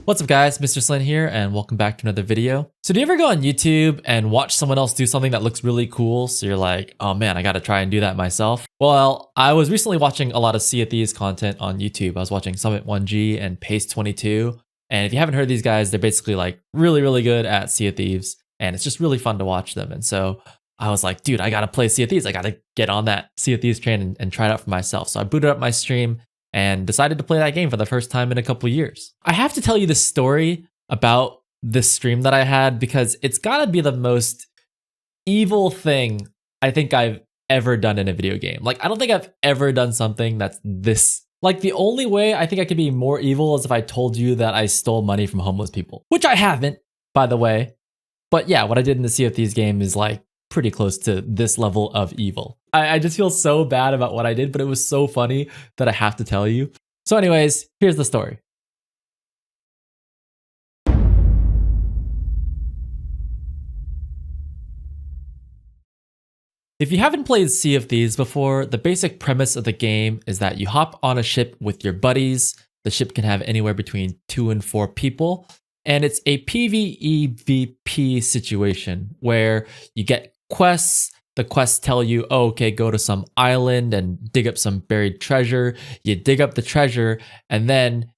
What's up guys, Mr. SLIN here and welcome back to another video. So do you ever go on YouTube and watch someone else do something that looks really cool? So you're like, oh man, I gotta try and do that myself. Well, I was recently watching a lot of Sea of Thieves content on YouTube. I was watching Summit1G and Pace22. And if you haven't heard these guys, they're basically like really good at Sea of Thieves. And it's just really fun to watch them. And so I was like, dude, I gotta play Sea of Thieves. I gotta get on that Sea of Thieves train and try it out for myself. So I booted up my stream and decided to play that game for the first time in a couple years. I have to tell you the story about this stream that I had because it's gotta be the most evil thing I think I've ever done in a video game. Like, I don't think I've ever done something that's this. Like, the only way I think I could be more evil is if I told you that I stole money from homeless people, which I haven't, by the way. But yeah, what I did in the Sea of Thieves game is like pretty close to this level of evil. I just feel so bad about what I did, but it was so funny that I have to tell you. So anyways, here's the story. If you haven't played Sea of Thieves before, the basic premise of the game is that you hop on a ship with your buddies. The ship can have anywhere between 2 and 4 people. And it's a PvEVP situation where you get quests. The quests tell you, oh, okay, go to some island and dig up some buried treasure. You dig up the treasure, and then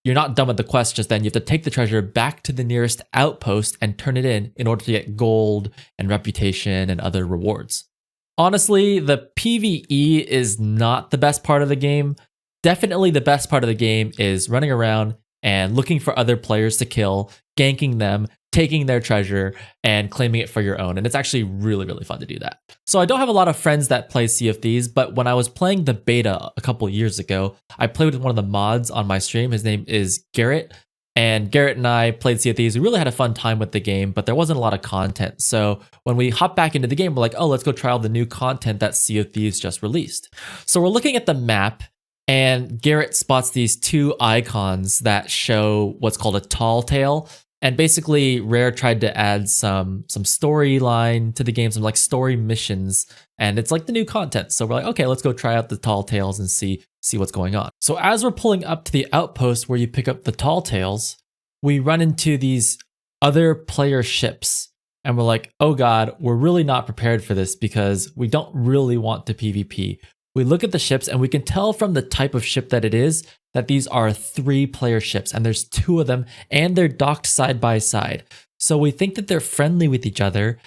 you're not done with the quest just then. You have to take the treasure back to the nearest outpost and turn it in order to get gold and reputation and other rewards. Honestly, the PvE is not the best part of the game. Definitely the best part of the game is running around and looking for other players to kill, ganking them, taking their treasure, and claiming it for your own. And it's actually really fun to do that. So I don't have a lot of friends that play Sea of Thieves, but when I was playing the beta a couple years ago, I played with one of the mods on my stream. His name is Garrett. And Garrett and I played Sea of Thieves. We really had a fun time with the game, but there wasn't a lot of content. So when we hop back into the game, we're like, oh, let's go try all the new content that Sea of Thieves just released. So we're looking at the map, and Garrett spots these 2 icons that show what's called a tall tale. And basically, Rare tried to add some storyline to the game, some like story missions, and it's like the new content. So we're like, okay, let's go try out the tall tales and see what's going on. So as we're pulling up to the outpost where you pick up the tall tales, we run into these other player ships, and we're like, oh god, we're really not prepared for this because we don't really want to PvP. We look at the ships and we can tell from the type of ship that it is that these are 3-player ships, and there's 2 of them, and they're docked side by side. So we think that they're friendly with each other,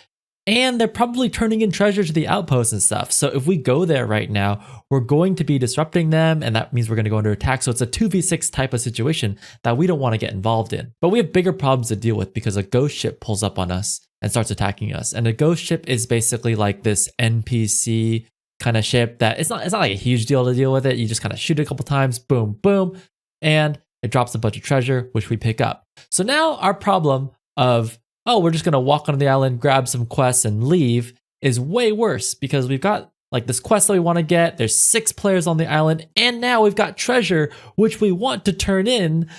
and they're probably turning in treasure to the outposts and stuff. So if we go there right now, we're going to be disrupting them, and that means we're going to go under attack. So it's a 2v6 type of situation that we don't want to get involved in. But we have bigger problems to deal with because a ghost ship pulls up on us and starts attacking us. And a ghost ship is basically like this NPC kind of ship that it's not like a huge deal to deal with it. You just kind of shoot it a couple times, boom, boom, and it drops a bunch of treasure, which we pick up. So now our problem of, oh, we're just going to walk onto the island, grab some quests and leave is way worse because we've got like this quest that we want to get. There's 6 players on the island, and now we've got treasure, which we want to turn in,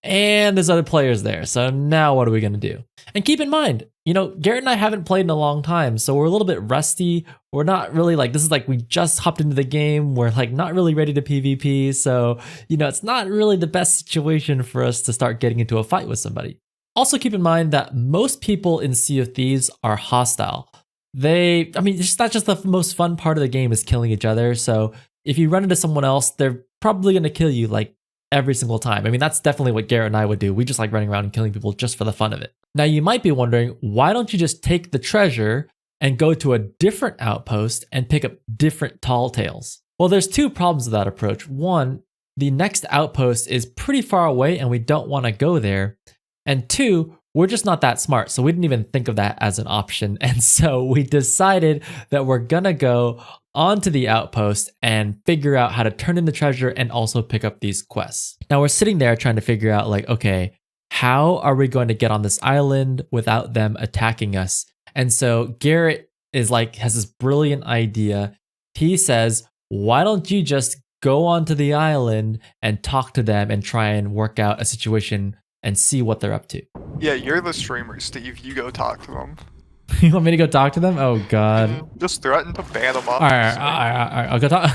and there's other players there. So now what are we going to do? And keep in mind, you know, Garrett and I haven't played in a long time, so we're a little bit rusty. We're not really like, this is like we just hopped into the game. We're like not really ready to PvP. So, you know, it's not really the best situation for us to start getting into a fight with somebody. Also keep in mind that most people in Sea of Thieves are hostile. It's not just the most fun part of the game is killing each other. So if you run into someone else, they're probably going to kill you like every single time. I mean, that's definitely what Garrett and I would do. We just like running around and killing people just for the fun of it. Now, you might be wondering, why don't you just take the treasure and go to a different outpost and pick up different tall tales? Well, there's 2 problems with that approach. One, the next outpost is pretty far away and we don't want to go there. And 2, we're just not that smart. So we didn't even think of that as an option. And so we decided that we're gonna go onto the outpost and figure out how to turn in the treasure and also pick up these quests. Now we're sitting there trying to figure out like, okay, how are we going to get on this island without them attacking us? And so Garrett is like, has this brilliant idea. He says, why don't you just go onto the island and talk to them and try and work out a situation and see what they're up to. Yeah, you're the streamer, Steve. You go talk to them. You want me to go talk to them? Oh god. Just threaten to ban them off. Alright, I'll go talk.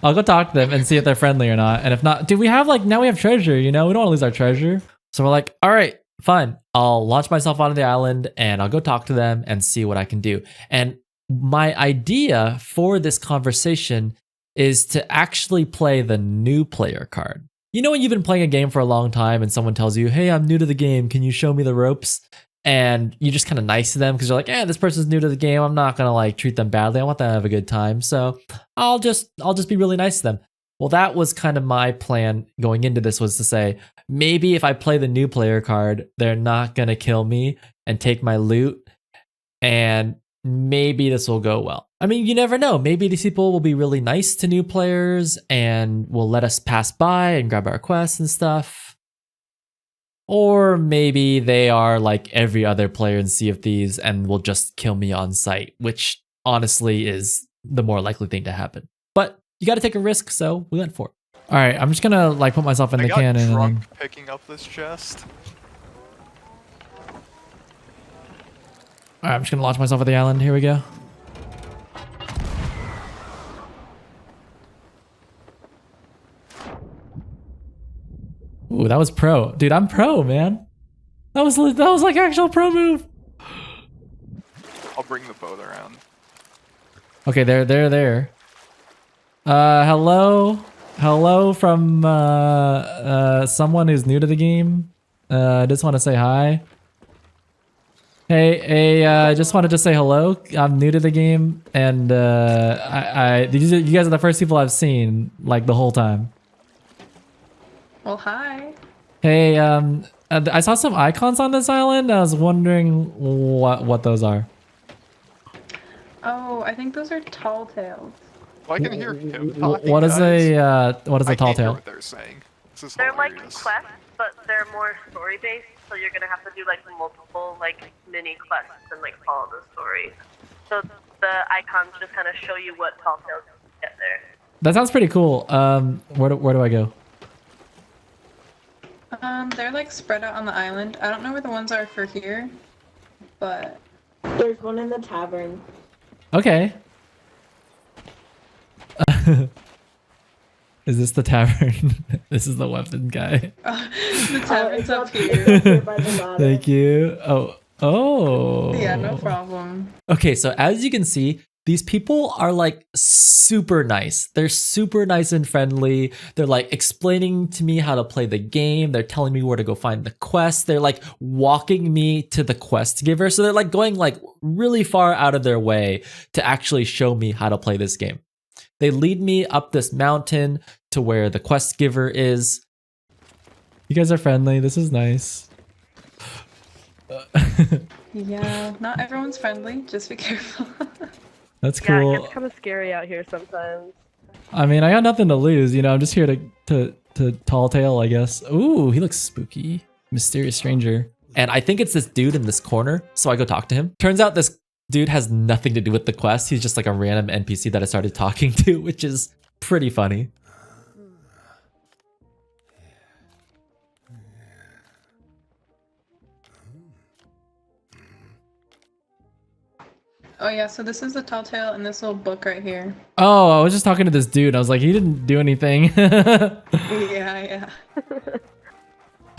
I'll go talk to them and see if they're friendly or not. And if not, dude, we have like, now we have treasure, you know? We don't want to lose our treasure. So we're like, all right, fine. I'll launch myself onto the island and I'll go talk to them and see what I can do. And my idea for this conversation is to actually play the new player card. You know when you've been playing a game for a long time and someone tells you, hey, I'm new to the game, can you show me the ropes? And you're just kind of nice to them because you're like, this person's new to the game. I'm not gonna like treat them badly. I want them to have a good time. So I'll just be really nice to them. Well, that was kind of my plan going into this, was to say, maybe if I play the new player card, they're not gonna kill me and take my loot. And maybe this will go well. I mean, you never know. Maybe these people will be really nice to new players and will let us pass by and grab our quests and stuff. Or maybe they are like every other player in Sea of Thieves and will just kill me on sight, which honestly is the more likely thing to happen. But you got to take a risk, so we went for it. All right, I'm just gonna like put myself in the cannon. I got drunk picking up this chest. All right, I'm just gonna launch myself at the island. Here we go. Ooh, that was pro. Dude, I'm pro, man. That was like actual pro move. I'll bring the boat around. Okay, there. Hello from someone who's new to the game. I just want to say hi. Hey, I just wanted to say hello. I'm new to the game, and you guys are the first people I've seen like the whole time. Well, hi. Hey, I saw some icons on this island. I was wondering what those are. Oh, I think those are tall tales. Well, I can hear him talking. What is guys. a tall I can't hear tale? what they're saying. This is They're like hilarious. quests, but they're more story based, so you're gonna have to do like multiple like mini quests and like follow the story. So the icons just kind of show you what tall tales get there. That sounds pretty cool. Where do I go? They're like spread out on the island. I don't know where the ones are for here, but there's one in the tavern. Okay. Is this the tavern? This is the weapon guy. the tavern's up here. It's up here by the ladder. Thank you. Oh. Yeah, no problem. Okay, so as you can see, these people are like super nice. They're super nice and friendly. They're like explaining to me how to play the game. They're telling me where to go find the quest. They're like walking me to the quest giver. So they're like going like really far out of their way to actually show me how to play this game. They lead me up this mountain to where the quest giver is. You guys are friendly. This is nice. Yeah, not everyone's friendly. Just be careful. That's Yeah, cool. it gets kind of scary out here sometimes. I mean, I got nothing to lose. You know, I'm just here to tall tale, I guess. Ooh, he looks spooky. Mysterious stranger. And I think it's this dude in this corner. So I go talk to him. Turns out this dude has nothing to do with the quest. He's just like a random NPC that I started talking to, which is pretty funny. Oh yeah, so this is the tall tale in this little book right here. Oh, I was just talking to this dude. I was like, he didn't do anything. Yeah.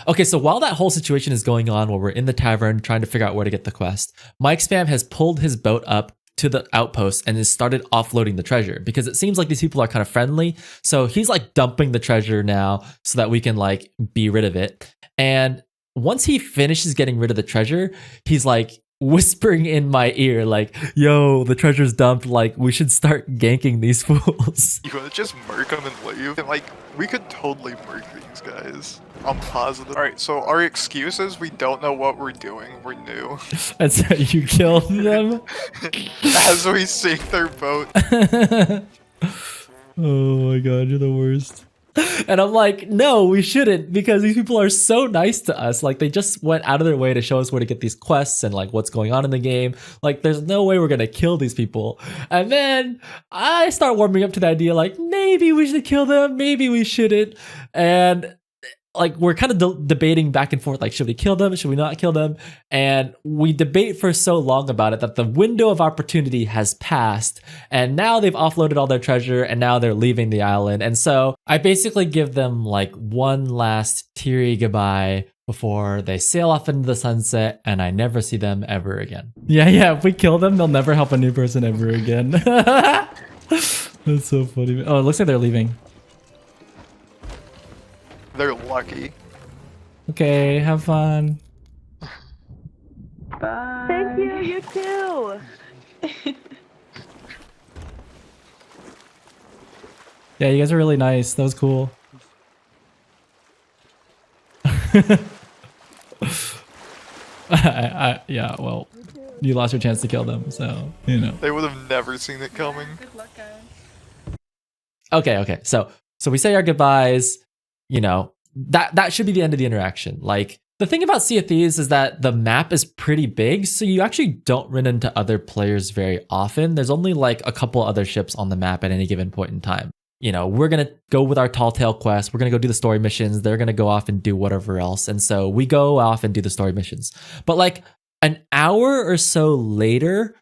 Okay, so while that whole situation is going on, while we're in the tavern trying to figure out where to get the quest, Mike Spam has pulled his boat up to the outpost and has started offloading the treasure because it seems like these people are kind of friendly. So he's like dumping the treasure now so that we can like be rid of it. And once he finishes getting rid of the treasure, he's like whispering in my ear like, yo, the treasure's dumped, like we should start ganking these fools. You wanna just murk them and leave? And, like, we could totally murk these guys. I'm positive. Alright, so our excuse is we don't know what we're doing. We're new. And so you killed them? As we sink their boat. Oh my god, you're the worst. And I'm like, no, we shouldn't, because these people are so nice to us. Like, they just went out of their way to show us where to get these quests and like what's going on in the game. Like, there's no way we're gonna kill these people. And then I start warming up to the idea, like, maybe we should kill them, maybe we shouldn't. And like we're kind of debating back and forth, like, should we kill them? Should we not kill them? And we debate for so long about it that the window of opportunity has passed, and now they've offloaded all their treasure, and now they're leaving the island. And so I basically give them like one last teary goodbye before they sail off into the sunset, and I never see them ever again. Yeah, if we kill them, they'll never help a new person ever again. That's so funny. Oh, it looks like they're leaving. They're lucky. Okay, have fun. Bye. Thank you, you too. Yeah, you guys are really nice. That was cool. Yeah, well, you lost your chance to kill them, so, you know. They would have never seen it coming. Good luck, guys. Okay. So we say our goodbyes, you know, that should be the end of the interaction. Like, the thing about Sea of Thieves is that the map is pretty big, so you actually don't run into other players very often. There's only like a couple other ships on the map at any given point in time. You know, we're going to go with our Tall Tale quest. We're going to go do the story missions. They're going to go off and do whatever else. And so we go off and do the story missions. But like an hour or so later,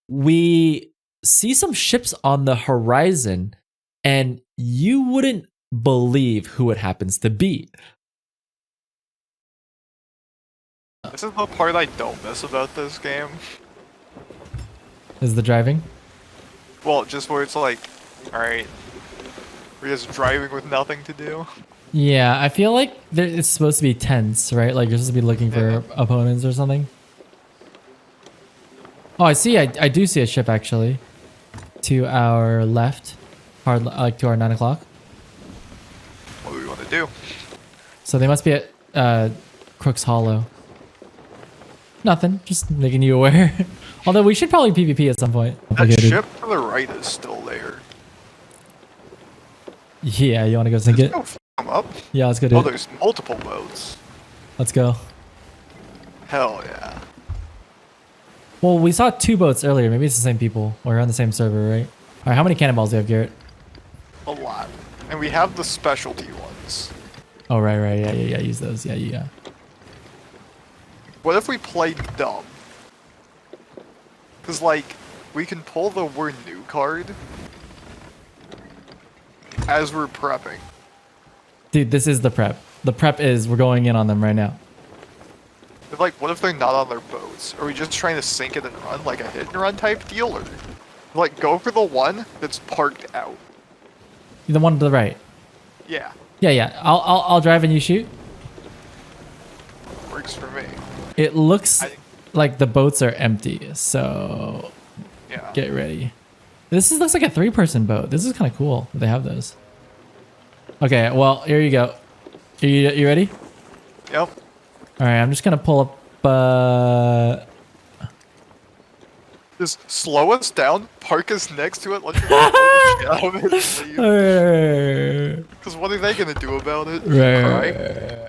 we see some ships on the horizon, and you wouldn't believe who it happens to be. This is the part I don't miss about this game. Is the driving? Well, just where it's like, alright, we're just driving with nothing to do. Yeah, I feel like it's supposed to be tense, right? Like you're supposed to be looking for opponents or something. Oh, I see. I do see a ship actually. To our left. Like to our 9 o'clock. What do we want to do? So they must be at Crook's Hollow. Nothing. Just making you aware. Although we should probably PvP at some point. That ship to the right is still there. Yeah, you want to go sink it? Go f them up. Yeah, let's go do Oh, it. there's multiple boats. Let's go. Hell yeah. Well, we saw 2 boats earlier. Maybe it's the same people. We're on the same server, right? All right, how many cannonballs do you have, Garrett? A lot. And we have the specialty ones. Oh, right. Yeah. Use those. Yeah. What if we play dumb? Because, like, we can pull the "we're new" card as we're prepping. Dude, this is the prep. The prep is we're going in on them right now. But, like, what if they're not on their boats? Are we just trying to sink it and run, like a hit and run type deal? Or, like, go for the one that's parked out? The one to the right. Yeah. Yeah. I'll drive and you shoot. Works for me. It looks like the boats are empty, so Yeah. get ready. Looks like a 3-person boat. This is kind of cool that they have those. Okay, well, here you go. You ready? Yep. All right, I'm just gonna pull up. Just slow us down, park us next to it, let your shit out of it, and leave. Because what are they gonna do about it? Cry? Right.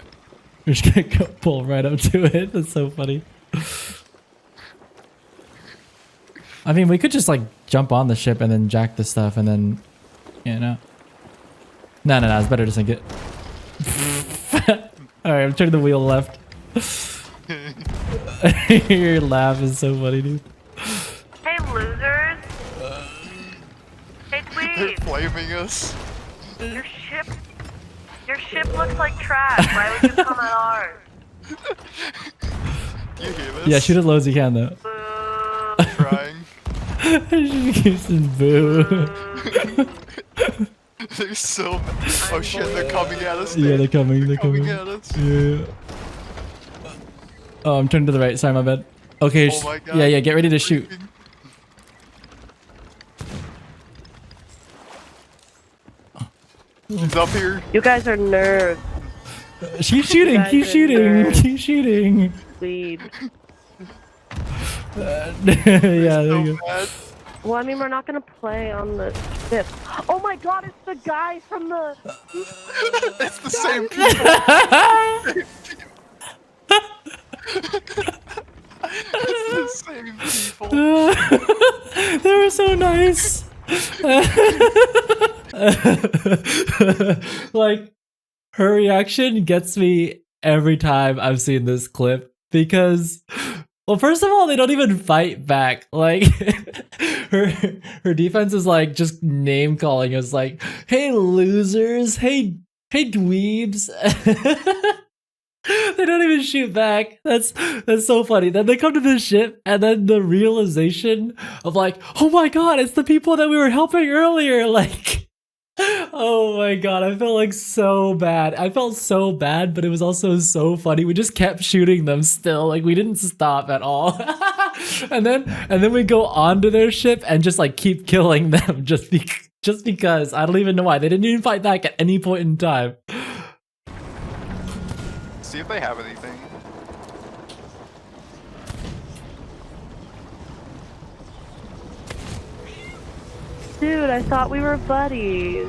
We're just gonna go pull right up to it. That's so funny. I mean, we could just like jump on the ship and then jack the stuff and then, you know. No. It's better to sink it. All right, I'm turning the wheel left. Your laugh is so funny, dude. Hey, losers. Hey, They're Tweed. flaming us. Your ship looks like trash. Why would you come at ours? You hear this? Yeah, shoot as low as you can, though. Boo. Trying. I should keep saying boo. They're so mad. Oh shit, they're coming at us. Yeah, dude. they're coming. They're coming. at us. Yeah. Oh, I'm turning to the right. Sorry, my bad. Okay. Oh my God. Yeah. Get ready to shoot. He's up here. You guys are nerds. Keep shooting. guys Keep are shooting. nerds. Keep shooting. Weed. Yeah, there So you go. mad. Well, I mean, we're not gonna play on the ship. Oh my God! It's the guy from the. It's the same people. It's the same people. They were so nice. Like, Her reaction gets me every time I've seen this clip because, well, first of all, they don't even fight back. Like, her defense is like just name calling us, like, "Hey losers, hey dweebs." They don't even shoot back. That's so funny. Then they come to this ship, and then the realization of like, oh my god, it's the people that we were helping earlier. Like, oh my god, I felt like so bad. I felt so bad, but it was also so funny. We just kept shooting them still. Like, we didn't stop at all. and then we go onto their ship and just like keep killing them just because. I don't even know why. They didn't even fight back at any point in time. See if they have anything. Dude, I thought we were buddies.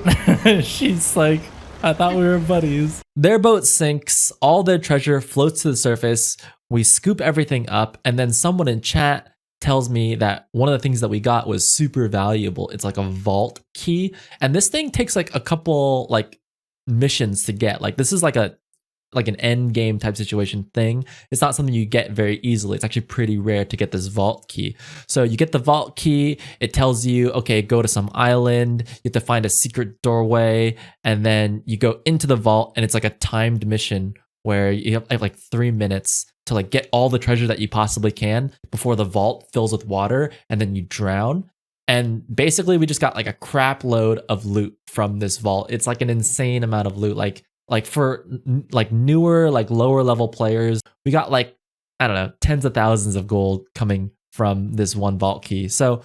She's like, I thought we were buddies. Their boat sinks, all their treasure floats to the surface, we scoop everything up, and then someone in chat tells me that one of the things that we got was super valuable. It's like a vault key, and this thing takes like a couple like missions to get. Like, this is like an end game type situation thing. It's not something you get very easily. It's actually pretty rare to get this vault key. So you get the vault key, it tells you, okay, go to some island, you have to find a secret doorway, and then you go into the vault, and it's like a timed mission where you have like 3 minutes to like get all the treasure that you possibly can before the vault fills with water, and then you drown. And basically we just got like a crap load of loot from this vault. It's like an insane amount of loot. Like for like newer, like lower level players, we got like, I don't know, tens of thousands of gold coming from this one vault key. So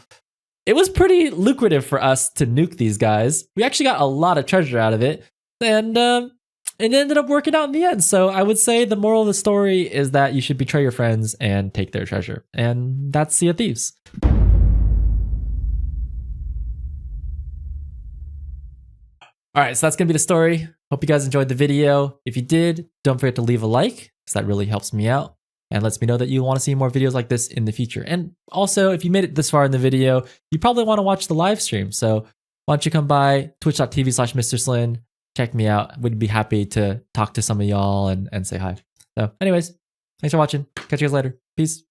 it was pretty lucrative for us to nuke these guys. We actually got a lot of treasure out of it, and it ended up working out in the end. So I would say the moral of the story is that you should betray your friends and take their treasure. And that's Sea of Thieves. All right, so that's going to be the story. Hope you guys enjoyed the video. If you did, don't forget to leave a like, because that really helps me out and lets me know that you want to see more videos like this in the future. And also, if you made it this far in the video, you probably want to watch the live stream. So why don't you come by twitch.tv/MrSlin, check me out. We'd be happy to talk to some of y'all and say hi. So anyways, thanks for watching. Catch you guys later. Peace.